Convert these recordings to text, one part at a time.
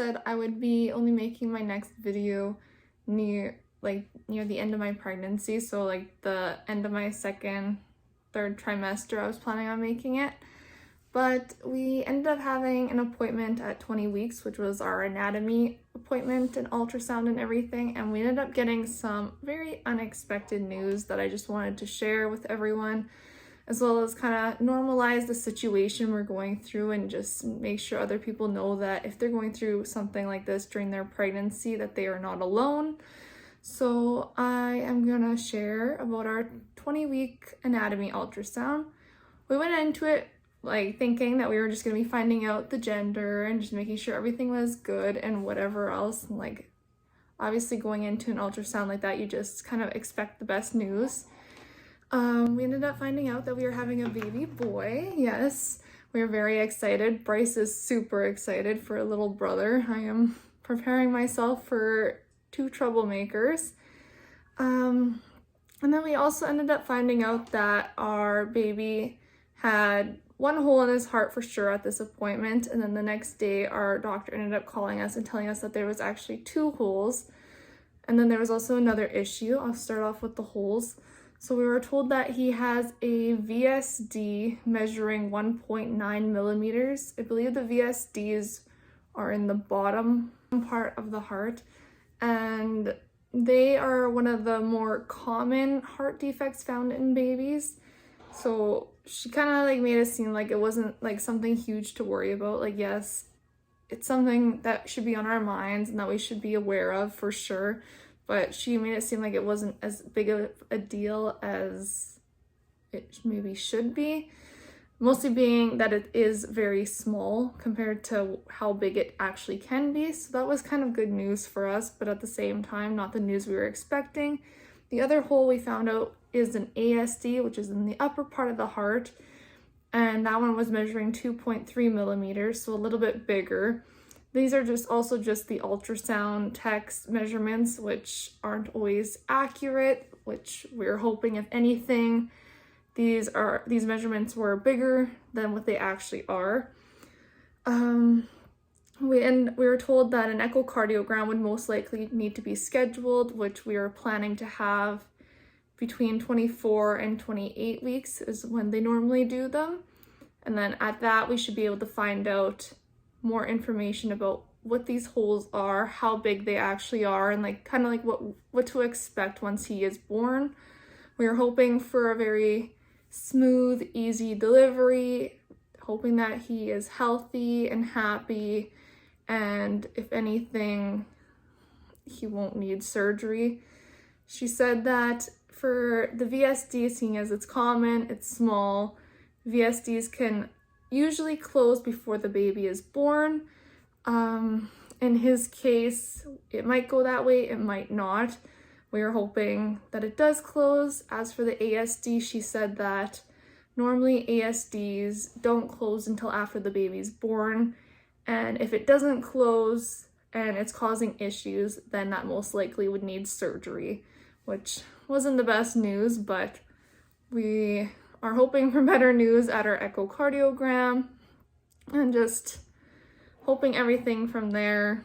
said I would be only making my next video near the end of my pregnancy, so like the end of my third trimester I was planning on making it. But we ended up having an appointment at 20 weeks, which was our anatomy appointment and ultrasound and everything, and we ended up getting some very unexpected news that I just wanted to share with everyone, as well as kind of normalize the situation we're going through and just make sure other people know that if they're going through something like this during their pregnancy, that they are not alone. So I am gonna share about our 20-week anatomy ultrasound. We went into it like thinking that we were just gonna be finding out the gender and just making sure everything was good and whatever else. And like obviously going into an ultrasound like that, you just kind of expect the best news. We ended up finding out that we were having a baby boy. Yes, we were very excited. Bryce is super excited for a little brother. I am preparing myself for two troublemakers. And then we also ended up finding out that our baby had one hole in his heart for sure at this appointment, and then the next day our doctor ended up calling us and telling us that there was actually 2 holes. And then there was also another issue. I'll start off with the holes. So we were told that he has a VSD measuring 1.9 millimeters. I believe the VSDs are in the bottom part of the heart, and they are one of the more common heart defects found in babies. So she kind of like made it seem like it wasn't like something huge to worry about. Like, yes, it's something that should be on our minds and that we should be aware of for sure, but she made it seem like it wasn't as big of a deal as it maybe should be, mostly being that it is very small compared to how big it actually can be. So that was kind of good news for us, but at the same time, not the news we were expecting. The other hole we found out is an ASD, which is in the upper part of the heart, and that one was measuring 2.3 millimeters, so a little bit bigger. These are also just the ultrasound text measurements, which aren't always accurate, which we're hoping, if anything, these measurements were bigger than what they actually are. We were told that an echocardiogram would most likely need to be scheduled, which we are planning to have between 24 and 28 weeks is when they normally do them. And then at that, we should be able to find out more information about what these holes are, how big they actually are, and like kind of like what to expect once he is born. We are hoping for a very smooth, easy delivery, hoping that he is healthy and happy, and if anything, he won't need surgery. She said that for the VSD, seeing as it's common, it's small, VSDs can usually close before the baby is born. In his case, it might go that way, it might not. We are hoping that it does close. As for the ASD, she said that normally ASDs don't close until after the baby's born, and if it doesn't close and it's causing issues, then that most likely would need surgery, which wasn't the best news, but we are hoping for better news at our echocardiogram and just hoping everything from there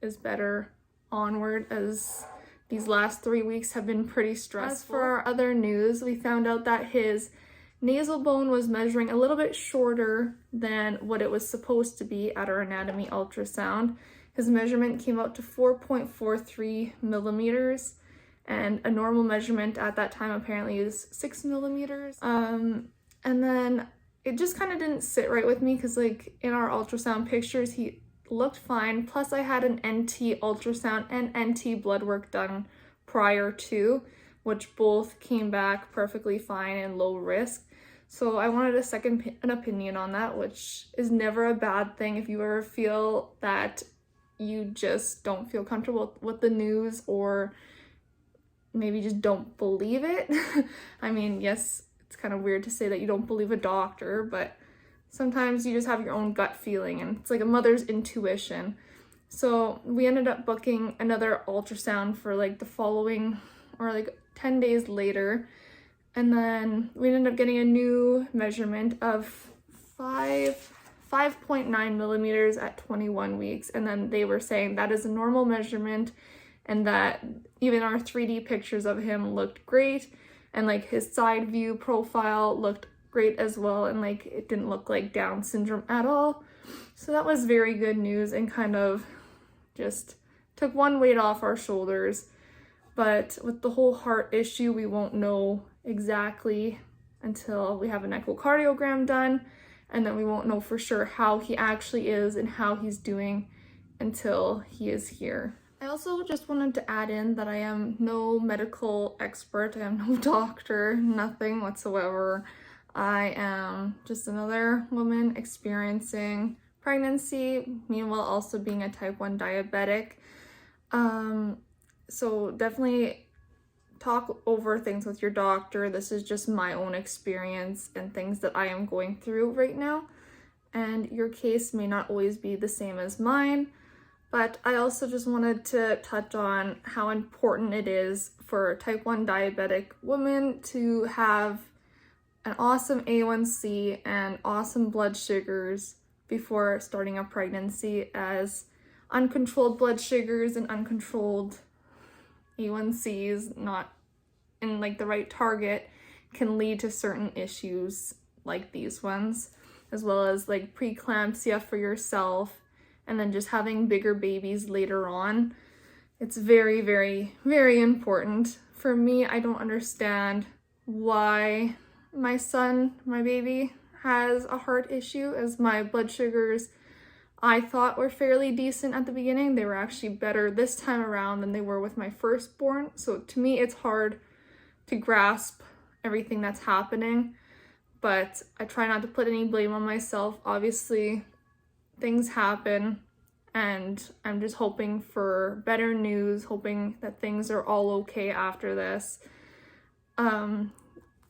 is better onward, as these last 3 weeks have been pretty stressful. As for our other news, we found out that his nasal bone was measuring a little bit shorter than what it was supposed to be at our anatomy ultrasound. His measurement came out to 4.43 millimeters, and a normal measurement at that time apparently is 6 millimeters. And then it just kind of didn't sit right with me, because like in our ultrasound pictures, he looked fine. Plus I had an NT ultrasound and NT blood work done prior to, which both came back perfectly fine and low risk. So I wanted an opinion on that, which is never a bad thing if you ever feel that you just don't feel comfortable with the news, or maybe just don't believe it. I mean, yes, it's kind of weird to say that you don't believe a doctor, but sometimes you just have your own gut feeling, and it's like a mother's intuition. So we ended up booking another ultrasound for like the following, or like 10 days later, and then we ended up getting a new measurement of 5 5.9 millimeters at 21 weeks. And then they were saying that is a normal measurement, and that even our 3D pictures of him looked great, and like his side view profile looked great as well, and like it didn't look like Down syndrome at all. So that was very good news and kind of just took one weight off our shoulders. But with the whole heart issue, we won't know exactly until we have an echocardiogram done, and then we won't know for sure how he actually is and how he's doing until he is here. I also just wanted to add in that I am no medical expert. I am no doctor, nothing whatsoever. I am just another woman experiencing pregnancy, meanwhile also being a type 1 diabetic. So definitely talk over things with your doctor. This is just my own experience and things that I am going through right now. And your case may not always be the same as mine, but I also just wanted to touch on how important it is for type 1 diabetic women to have an awesome A1C and awesome blood sugars before starting a pregnancy, as uncontrolled blood sugars and uncontrolled A1Cs, not in like the right target, can lead to certain issues like these ones, as well as like preeclampsia for yourself, and then just having bigger babies later on. It's very, very, very important. For me, I don't understand why my baby, has a heart issue, as my blood sugars I thought were fairly decent at the beginning. They were actually better this time around than they were with my firstborn. So to me, it's hard to grasp everything that's happening, but I try not to put any blame on myself. Obviously, things happen, and I'm just hoping for better news, hoping that things are all okay after this.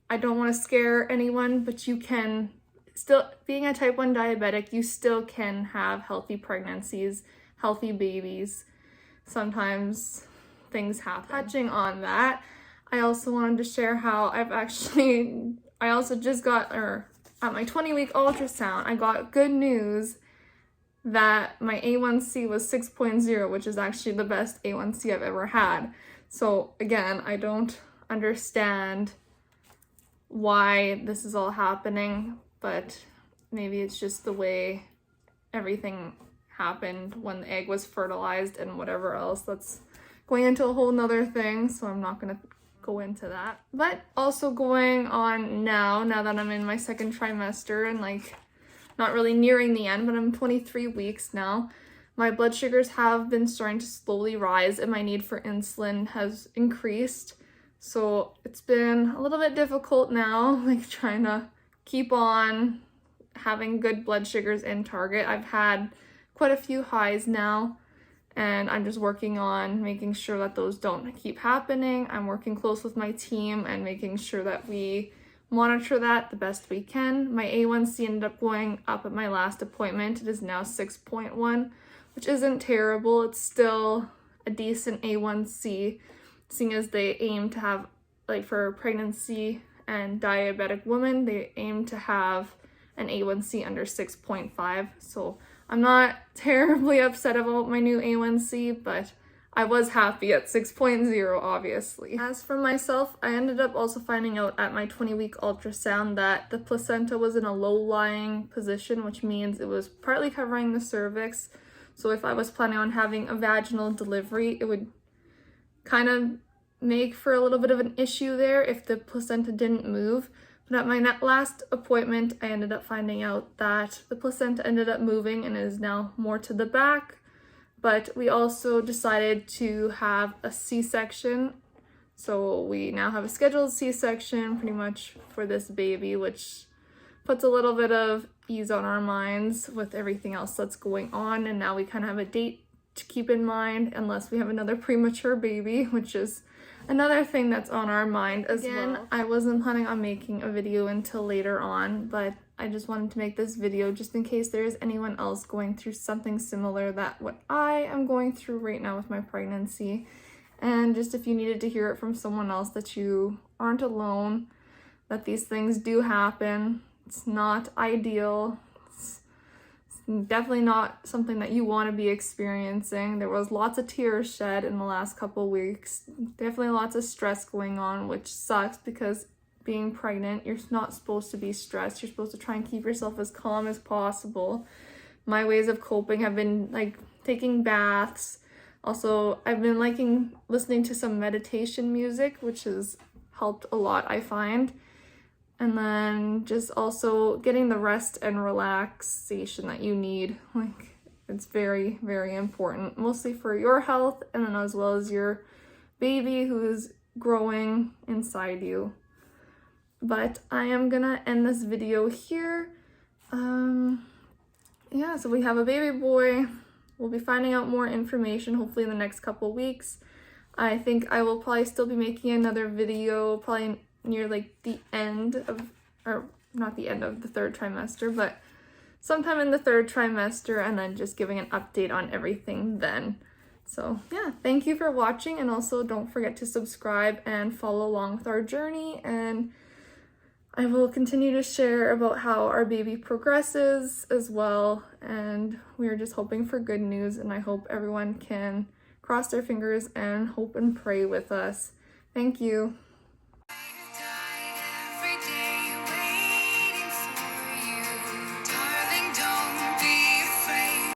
I don't want to scare anyone, but you can still, being a type 1 diabetic, you still can have healthy pregnancies, healthy babies. Sometimes things happen. Touching on that, I also wanted to share how I also just got, at my 20-week ultrasound, I got good news that my A1C was 6.0, which is actually the best A1C I've ever had. So again, I don't understand why this is all happening, but maybe it's just the way everything happened when the egg was fertilized and whatever else. That's going into a whole nother thing, so I'm not gonna go into that. But also going on now that I'm in my second trimester and like not really nearing the end, but I'm 23 weeks now, my blood sugars have been starting to slowly rise and my need for insulin has increased. So it's been a little bit difficult now, like trying to keep on having good blood sugars in target. I've had quite a few highs now, and I'm just working on making sure that those don't keep happening. I'm working close with my team and making sure that we monitor that the best we can. My A1C ended up going up at my last appointment. It is now 6.1, which isn't terrible. It's still a decent A1C, seeing as they aim to have, like for pregnancy and diabetic women, they aim to have an A1C under 6.5. So I'm not terribly upset about my new A1C, but I was happy at 6.0, obviously. As for myself, I ended up also finding out at my 20-week ultrasound that the placenta was in a low-lying position, which means it was partly covering the cervix. So if I was planning on having a vaginal delivery, it would kind of make for a little bit of an issue there if the placenta didn't move. But at my last appointment, I ended up finding out that the placenta ended up moving and is now more to the back. But we also decided to have a C-section. So we now have a scheduled C-section pretty much for this baby, which puts a little bit of ease on our minds with everything else that's going on. And now we kind of have a date to keep in mind, unless we have another premature baby, which is another thing that's on our mind as well. I wasn't planning on making a video until later on, but I just wanted to make this video just in case there is anyone else going through something similar that what I am going through right now with my pregnancy. And just if you needed to hear it from someone else, that you aren't alone, that these things do happen. It's not ideal. definitely not something that you want to be experiencing. There was lots of tears shed in the last couple weeks. Definitely lots of stress going on, which sucks because being pregnant, you're not supposed to be stressed. You're supposed to try and keep yourself as calm as possible. My ways of coping have been like taking baths. Also, I've been listening to some meditation music, which has helped a lot, I find. And then just also getting the rest and relaxation that you need. Like, it's very, very important, mostly for your health and then as well as your baby who is growing inside you. But I am gonna end this video here. Yeah, so we have a baby boy. We'll be finding out more information hopefully in the next couple weeks. I think I will probably still be making another video probably near like the end of, or not the end of the third trimester, but sometime in the third trimester, and then just giving an update on everything then. So yeah, thank you for watching, and also don't forget to subscribe and follow along with our journey, and I will continue to share about how our baby progresses as well, and we are just hoping for good news, and I hope everyone can cross their fingers and hope and pray with us. Thank you.